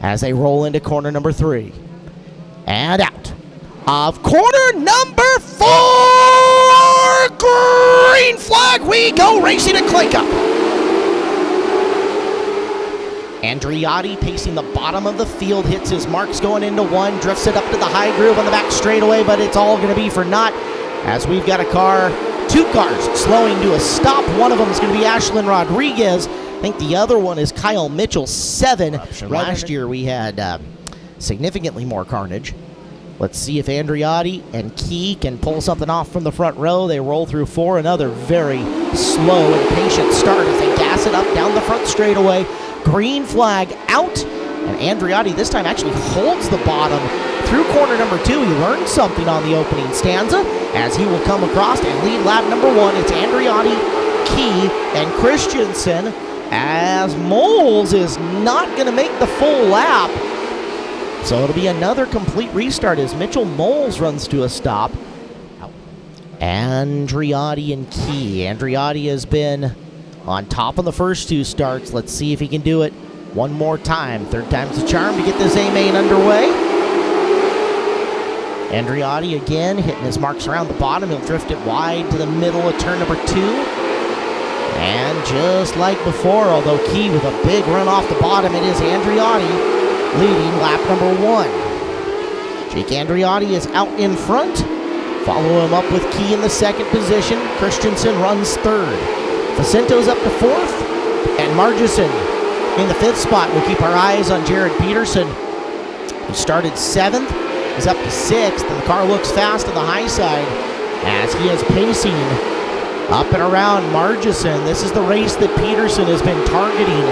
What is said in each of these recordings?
as they roll into corner number 3. And out of corner number 4, green flag, we go racing at Clay Cup. Andriotti pacing the bottom of the field, hits his marks going into 1, drifts it up to the high groove on the back straightaway, but it's all going to be for naught as we've got two cars slowing to a stop. One of them is going to be Ashlyn Rodriguez. I think the other one is Kyle Mitchell, 7. Last year we had significantly more carnage. Let's see if Andriotti and Key can pull something off from the front row. They roll through 4, another very slow and patient start as they gas it up down the front straightaway. Green flag out, and Andriotti this time actually holds the bottom through corner number 2. He learned something on the opening stanza as he will come across and lead lap number 1. It's Andriotti, Key, and Christensen, as Moles is not going to make the full lap. So it'll be another complete restart as Mitchell Moles runs to a stop. Andriotti and Key. Andriotti has been on top of the first 2 starts. Let's see if he can do it one more time. 3rd time's the charm to get this A-main underway. Andriotti again hitting his marks around the bottom. He'll drift it wide to the middle of turn number 2. And just like before, although Key with a big run off the bottom, it is Andriotti leading lap number 1. Jake Andriotti is out in front. Follow him up with Key in the 2nd position. Christensen runs 3rd. Facinto's up to 4th, and Margison in the 5th spot. We'll keep our eyes on Jared Peterson, who started 7th, is up to 6th, and the car looks fast on the high side as he is pacing up and around Margison. This is the race that Peterson has been targeting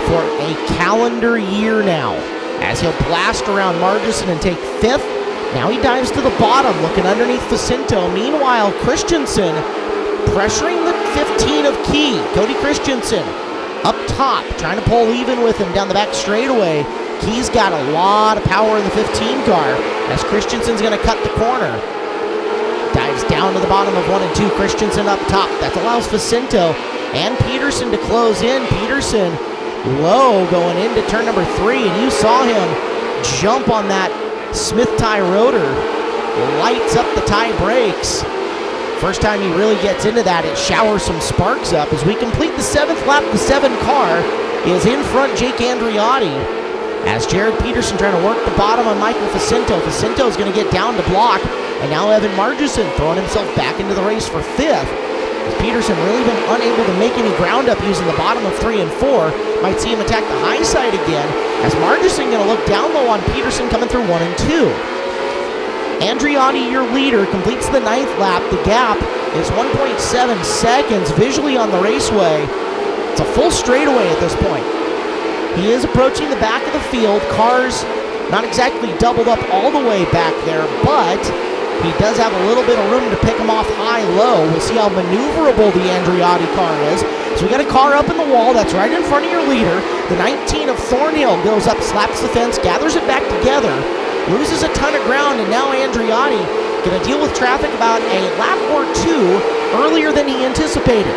for a calendar year now, as he'll blast around Margison and take 5th. Now he dives to the bottom, looking underneath Facinto. Meanwhile, Christensen pressuring the 15 of Key. Cody Christensen up top, trying to pull even with him down the back straightaway. Key's got a lot of power in the 15 car as Christensen's going to cut the corner. Dives down to the bottom of 1 and 2. Christensen up top. That allows Facinto and Peterson to close in. Peterson low going into turn number 3, and you saw him jump on that Smith tie rotor. Lights up the tie brakes. First time he really gets into that, it showers some sparks up. As we complete the 7th lap, the 7 car is in front, Jake Andriotti. As Jared Peterson trying to work the bottom on Michael Facinto. Facinto is going to get down to block, and now Evan Margison throwing himself back into the race for 5th. As Peterson really been unable to make any ground up using the bottom of 3 and 4. Might see him attack the high side again, as Margison going to look down low on Peterson coming through 1 and 2. Andriotti, your leader, completes the 9th lap. The gap is 1.7 seconds visually on the raceway. It's a full straightaway at this point. He is approaching the back of the field. Cars not exactly doubled up all the way back there, but he does have a little bit of room to pick him off high-low. We'll see how maneuverable the Andriotti car is. So we got a car up in the wall that's right in front of your leader. The 19 of Thornhill goes up, slaps the fence, gathers it back together, loses a ton of ground, and now Andriotti going to deal with traffic about a lap or 2 earlier than he anticipated.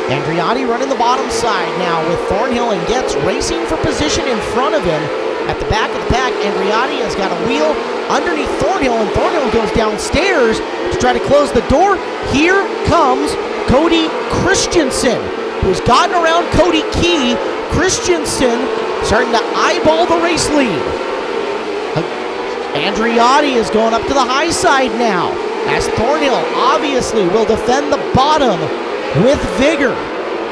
Andriotti running the bottom side now with Thornhill and Getz racing for position in front of him. At the back of the pack, Andriotti has got a wheel underneath Thornhill, and Thornhill goes downstairs to try to close the door. Here comes Cody Christensen, who's gotten around Cody Key. Christensen starting to eyeball the race lead. Andriotti is going up to the high side now, as Thornhill obviously will defend the bottom with vigor.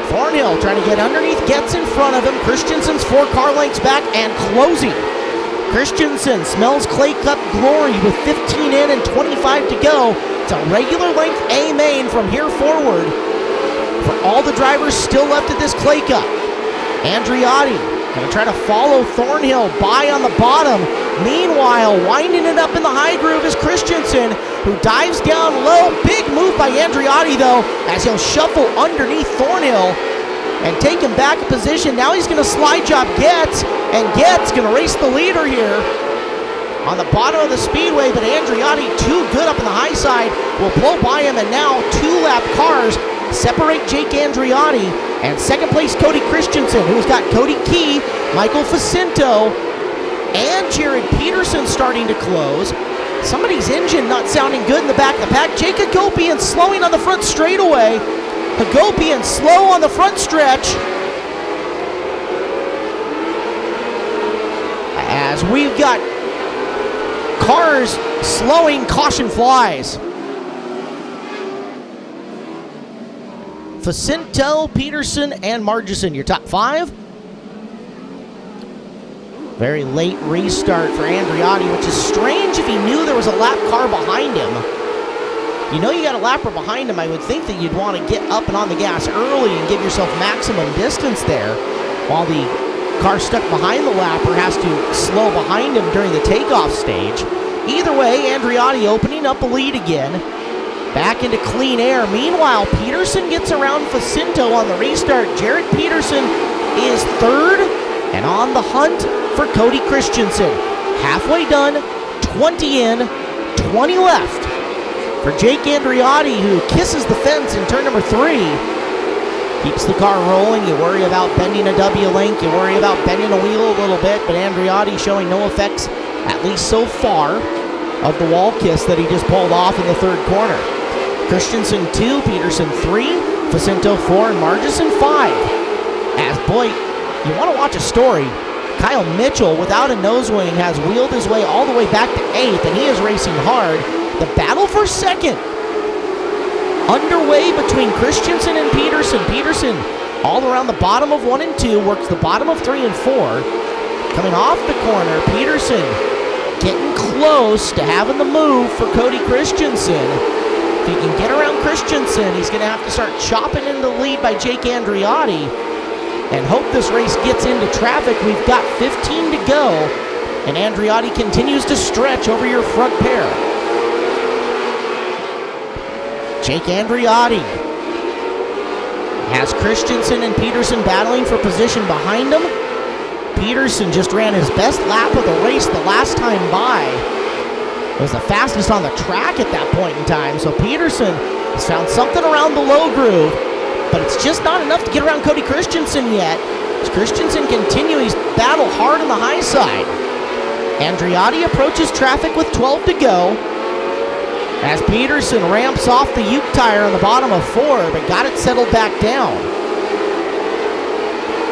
Thornhill trying to get underneath, gets in front of him. Christensen's 4 car lengths back and closing. Christensen smells Clay Cup glory with 15 in and 25 to go. It's a regular length A main from here forward for all the drivers still left at this Clay Cup. Andriotti going to try to follow Thornhill by on the bottom. Meanwhile, winding it up in the high groove is Christensen, who dives down low. Big move by Andriotti, though, as he'll shuffle underneath Thornhill and take him back in position. Now he's going to slide job Getz, and Getz going to race the leader here on the bottom of the speedway, but Andriotti, too good up in the high side, will blow by him, and now 2 lap cars separate Jake Andriotti And second place, Cody Christensen, who's got Cody Key, Michael Facinto, and Jared Peterson starting to close. Somebody's engine not sounding good in the back of the pack. Jake Hagopian slowing on the front straightaway. Hagopian slow on the front stretch. As we've got cars slowing, caution flies. Facinto, Peterson, and Margison, your top 5. Very late restart for Andreotti, which is strange if he knew there was a lap car behind him. You know you got a lapper behind him, I would think that you'd want to get up and on the gas early and give yourself maximum distance there, while the car stuck behind the lapper has to slow behind him during the takeoff stage. Either way, Andreotti opening up a lead again. Back into clean air. Meanwhile, Peterson gets around Facinto on the restart. Jared Peterson is third and on the hunt for Cody Christensen. Halfway done, 20 in, 20 left. For Jake Andreotti, who kisses the fence in turn number 3. Keeps the car rolling. You worry about bending a W-link. You worry about bending a wheel a little bit. But Andreotti showing no effects, at least so far, of the wall kiss that he just pulled off in the third corner. Christensen 2, Peterson 3, Facinto 4, and Margison 5. As, boy, you want to watch a story. Kyle Mitchell, without a nose wing, has wheeled his way all the way back to 8th, and he is racing hard. The battle for second underway between Christensen and Peterson. Peterson all around the bottom of 1 and 2, works the bottom of 3 and 4. Coming off the corner, Peterson getting close to having the move for Cody Christensen. If he can get around Christensen, he's going to have to start chopping into the lead by Jake Andreotti and hope this race gets into traffic. We've got 15 to go, and Andreotti continues to stretch over your front pair. Jake Andreotti has Christensen and Peterson battling for position behind him. Peterson just ran his best lap of the race the last time by. It was the fastest on the track at that point in time. So Peterson has found something around the low groove, but it's just not enough to get around Cody Christensen yet. As Christensen continues battle hard on the high side. Andreotti approaches traffic with 12 to go. As Peterson ramps off the Uke tire on the bottom of 4, but got it settled back down.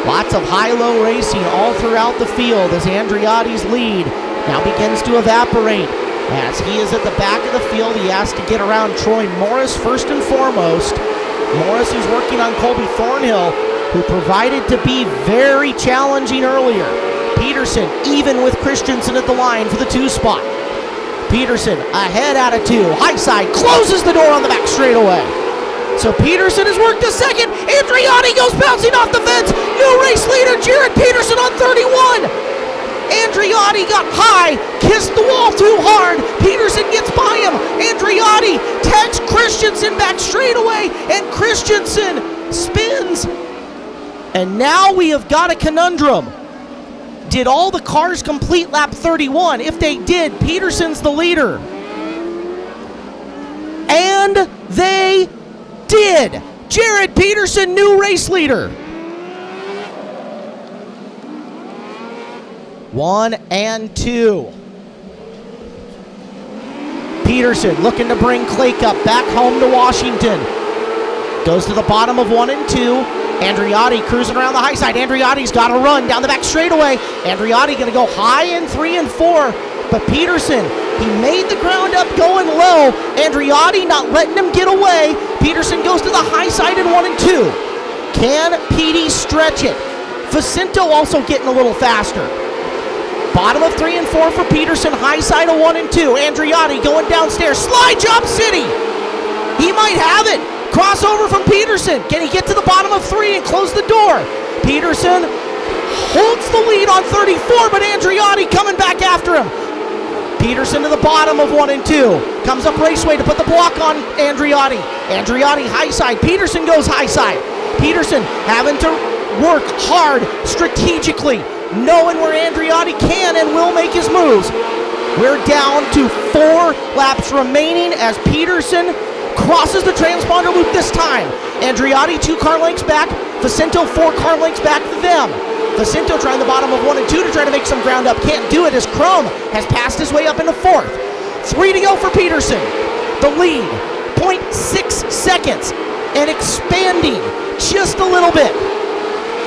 Lots of high-low racing all throughout the field as Andreotti's lead now begins to evaporate. As he is at the back of the field, he has to get around Troy Morris first and foremost. Morris, who's working on Colby Thornhill, who provided to be very challenging earlier. Peterson even with Christensen at the line for the 2 spot. Peterson ahead out of 2. High side closes the door on the back straightaway. So Peterson has worked a second. Andreotti goes bouncing off the fence. New race leader Jared Peterson on 31. Andreotti got high, kissed the wall too hard. Peterson gets by him. Andreotti tags Christensen back straightaway, and Christensen spins. And now we have got a conundrum. Did all the cars complete lap 31? If they did, Peterson's the leader. And they did. Jared Peterson, new race leader. 1 and 2. Peterson looking to bring Clay Cup back home to Washington. Goes to the bottom of 1 and 2. Andreotti cruising around the high side. Andreotti's got to run down the back straightaway. Andreotti going to go high in 3 and 4. But Peterson, he made the ground up going low. Andreotti not letting him get away. Peterson goes to the high side in 1 and 2. Can Petey stretch it? Facinto also getting a little faster. Bottom of 3 and 4 for Peterson. High side of 1 and 2. Andreotti going downstairs. Slide job city. He might have it. Crossover from Peterson. Can he get to the bottom of 3 and close the door? Peterson holds the lead on 34, but Andreotti coming back after him. Peterson to the bottom of 1 and 2. Comes up Raceway to put the block on Andreotti. Andreotti high side. Peterson goes high side. Peterson having to work hard strategically, knowing where Andreotti can and will make his moves. We're down to 4 laps remaining as Peterson crosses the transponder loop this time. Andriotti 2 car lengths back. Vicento 4 car lengths back to them. Vicento trying the bottom of 1 and 2 to try to make some ground up. Can't do it as Chrome has passed his way up into 4th. 3 to go for Peterson. The lead, 0.6 seconds, and expanding just a little bit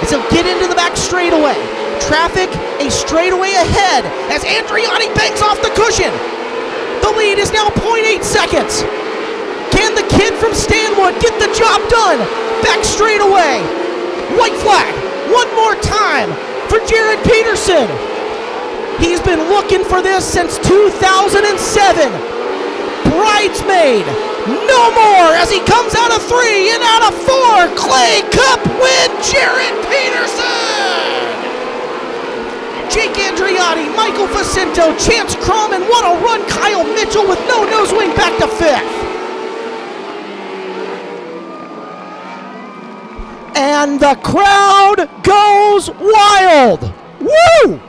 as he'll get into the back straightaway. Traffic a straightaway ahead as Andriotti banks off the cushion. The lead is now 0.8 seconds. Can the kid from Stanwood get the job done? Back straightaway. White flag one more time for Jared Peterson. He's been looking for this since 2007. Bridesmaid, no more as he comes out of 3 and out of 4. Clay Cup win, Jared Peterson. Jake Andriotti, Michael Vicento, Chance Crum, and what a run, Kyle Mitchell with no nose wing back to 5th. And the crowd goes wild. Woo!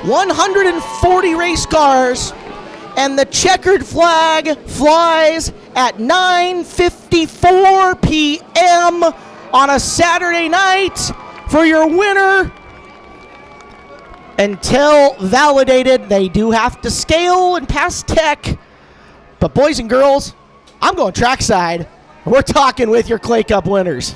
$140 race cars, and the checkered flag flies at 9:54 p.m. on a Saturday night for your winner. Until validated, they do have to scale and pass tech. But boys and girls, I'm going trackside. We're talking with your Clay Cup winners.